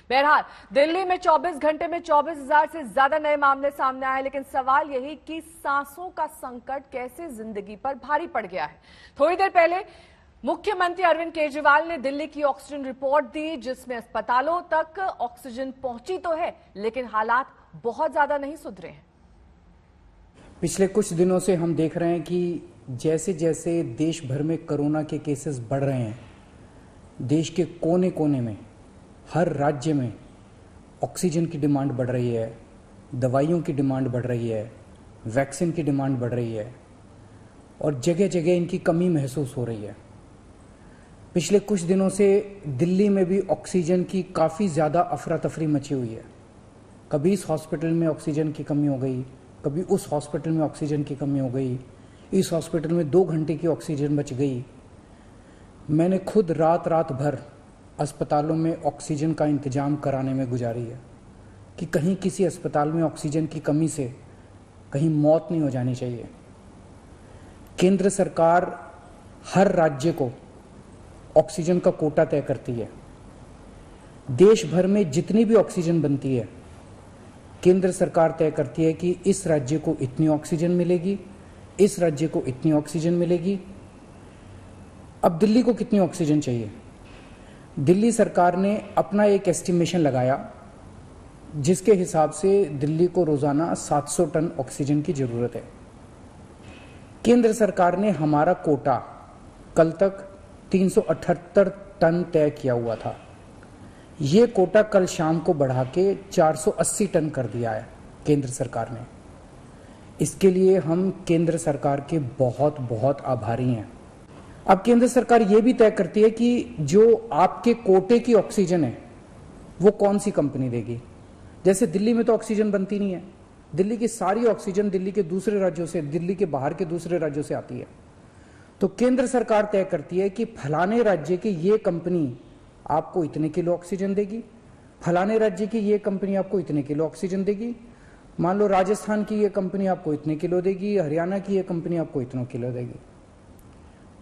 बहरहाल दिल्ली में 24 घंटे में 24,000 से ज्यादा नए मामले सामने आए, लेकिन सवाल यही कि सांसों का संकट कैसे जिंदगी पर भारी पड़ गया है। थोड़ी देर पहले मुख्यमंत्री अरविंद केजरीवाल ने दिल्ली की ऑक्सीजन रिपोर्ट दी, जिसमें अस्पतालों तक ऑक्सीजन पहुंची तो है, लेकिन हालात बहुत ज्यादा नहीं सुधरे हैं। पिछले कुछ दिनों से हम देख रहे हैं कि जैसे जैसे देश भर में कोरोना के केसेस बढ़ रहे हैं, देश के कोने कोने में हर राज्य में ऑक्सीजन की डिमांड बढ़ रही है, दवाइयों की डिमांड बढ़ रही है, वैक्सीन की डिमांड बढ़ रही है और जगह जगह इनकी कमी महसूस हो रही है। पिछले कुछ दिनों से दिल्ली में भी ऑक्सीजन की काफ़ी ज़्यादा अफरा तफरी मची हुई है। कभी इस हॉस्पिटल में ऑक्सीजन की कमी हो गई, कभी उस हॉस्पिटल में ऑक्सीजन की कमी हो गई, इस हॉस्पिटल में 2 घंटे की ऑक्सीजन बच गई। मैंने खुद रात भर अस्पतालों में ऑक्सीजन का इंतजाम कराने में गुजारी है कि कहीं किसी अस्पताल में ऑक्सीजन की कमी से कहीं मौत नहीं हो जानी चाहिए। केंद्र सरकार हर राज्य को ऑक्सीजन का कोटा तय करती है। देश भर में जितनी भी ऑक्सीजन बनती है, केंद्र सरकार तय करती है कि इस राज्य को इतनी ऑक्सीजन मिलेगी, इस राज्य को इतनी ऑक्सीजन मिलेगी। अब दिल्ली को कितनी ऑक्सीजन चाहिए? दिल्ली सरकार ने अपना एक एस्टिमेशन लगाया, जिसके हिसाब से दिल्ली को रोजाना 700 टन ऑक्सीजन की जरूरत है। केंद्र सरकार ने हमारा कोटा कल तक 378 टन तय किया हुआ था। ये कोटा कल शाम को बढ़ा के 480 टन कर दिया है केंद्र सरकार ने। इसके लिए हम केंद्र सरकार के बहुत बहुत आभारी हैं। अब केंद्र सरकार ये भी तय करती है कि जो आपके कोटे की ऑक्सीजन है वो कौन सी कंपनी देगी। जैसे दिल्ली में तो ऑक्सीजन बनती नहीं है, दिल्ली की सारी ऑक्सीजन दिल्ली के दूसरे राज्यों से, दिल्ली के बाहर के दूसरे राज्यों से आती है। तो केंद्र सरकार तय करती है कि फलाने राज्य की ये कंपनी आपको इतने किलो ऑक्सीजन देगी, फलाने राज्य की ये कंपनी आपको इतने किलो ऑक्सीजन देगी। मान लो राजस्थान की ये कंपनी आपको इतने किलो देगी, हरियाणा की ये कंपनी आपको इतने किलो देगी।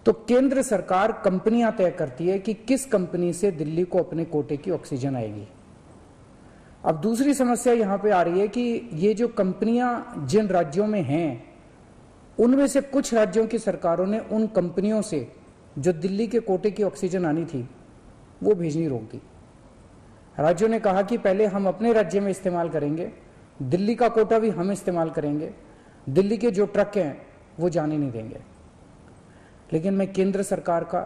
तो केंद्र सरकार कंपनियां तय करती है कि किस कंपनी से दिल्ली को अपने कोटे की ऑक्सीजन आएगी। अब दूसरी समस्या यहां पे आ रही है कि ये जो कंपनियां जिन राज्यों में हैं, उनमें से कुछ राज्यों की सरकारों ने उन कंपनियों से जो दिल्ली के कोटे की ऑक्सीजन आनी थी वो भेजनी रोक दी। राज्यों ने कहा कि पहले हम अपने राज्य में इस्तेमाल करेंगे, दिल्ली का कोटा भी हम इस्तेमाल करेंगे, दिल्ली के जो ट्रक हैं वो जाने नहीं देंगे। लेकिन मैं केंद्र सरकार का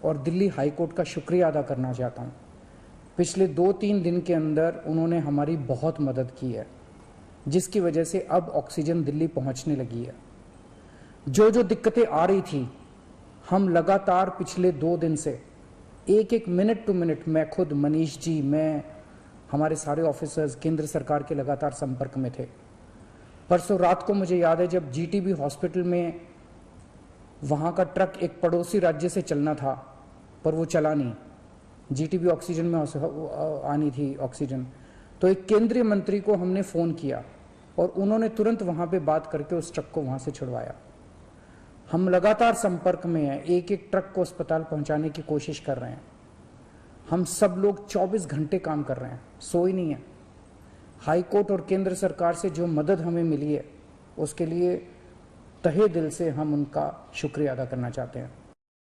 और दिल्ली हाई कोर्ट का शुक्रिया अदा करना चाहता हूं। पिछले 2-3 दिन के अंदर उन्होंने हमारी बहुत मदद की है, जिसकी वजह से अब ऑक्सीजन दिल्ली पहुंचने लगी है। जो जो दिक्कतें आ रही थी, हम लगातार पिछले 2 दिन से एक मिनट टू मिनट, मैं खुद, मनीष जी, मैं, हमारे सारे ऑफिसर्स केंद्र सरकार के लगातार संपर्क में थे। परसों रात को मुझे याद है जब जीटीबी हॉस्पिटल में वहां का ट्रक एक पड़ोसी राज्य से चलना था पर वो चला नहीं, जीटीबी ऑक्सीजन में आनी थी ऑक्सीजन, तो एक केंद्रीय मंत्री को हमने फोन किया और उन्होंने तुरंत वहां पे बात करके उस ट्रक को वहां से छुड़वाया। हम लगातार संपर्क में हैं, एक ट्रक को अस्पताल पहुंचाने की कोशिश कर रहे हैं। हम सब लोग 24 घंटे काम कर रहे हैं, सोई नहीं है। हाई कोर्ट और केंद्र सरकार से जो मदद हमें मिली है उसके लिए तहे दिल से हम उनका शुक्रिया अदा करना चाहते हैं।